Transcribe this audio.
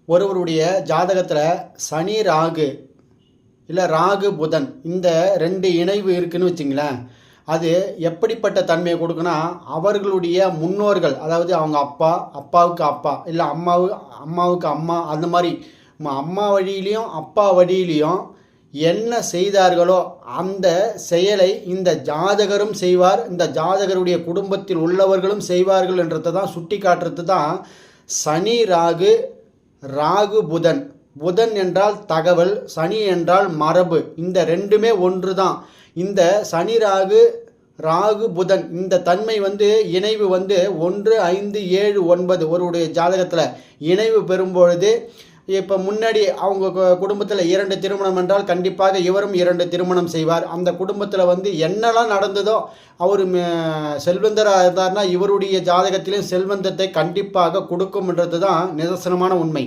ஒருவருடைய ஜாதகத்தில் சனி ராகு இல்லை ராகு புதன் இந்த ரெண்டு இணைவு இருக்குன்னு வச்சுங்களேன், அது எப்படிப்பட்ட தன்மையை கொடுக்குன்னா, அவர்களுடைய முன்னோர்கள், அதாவது அவங்க அப்பா, அப்பாவுக்கு அப்பா, இல்லை அம்மாவுக்கு அம்மா, அந்த மாதிரி அம்மா வழியிலையும் அப்பா வழியிலையும் என்ன செய்தார்களோ அந்த செயலை இந்த ஜாதகரும் செய்வார், இந்த ஜாதகருடைய குடும்பத்தில் உள்ளவர்களும் செய்வார்கள் என்றதை தான் சுட்டி காட்டுறது தான் சனி ராகு, ராகு புதன். புதன் என்றால் தகவல், சனி என்றால் மரபு. இந்த ரெண்டுமே ஒன்று தான். இந்த சனி ராகு, ராகு புதன் இந்த தன்மை இணைவு 1, 5, 7, 9 ஒருவருடைய ஜாதகத்தில் இணைவு பெறும்பொழுது, இப்போ முன்னாடி அவங்க குடும்பத்தில் 2 திருமணம் என்றால் கண்டிப்பாக இவரும் 2 திருமணம் செய்வார். அந்த குடும்பத்தில் என்னெல்லாம் நடந்ததோ, அவர் செல்வந்தராக இருந்தார்னா இவருடைய ஜாதகத்திலும் செல்வந்தத்தை கண்டிப்பாக கொடுக்கும்ன்றது தான் நிதர்சனமான உண்மை.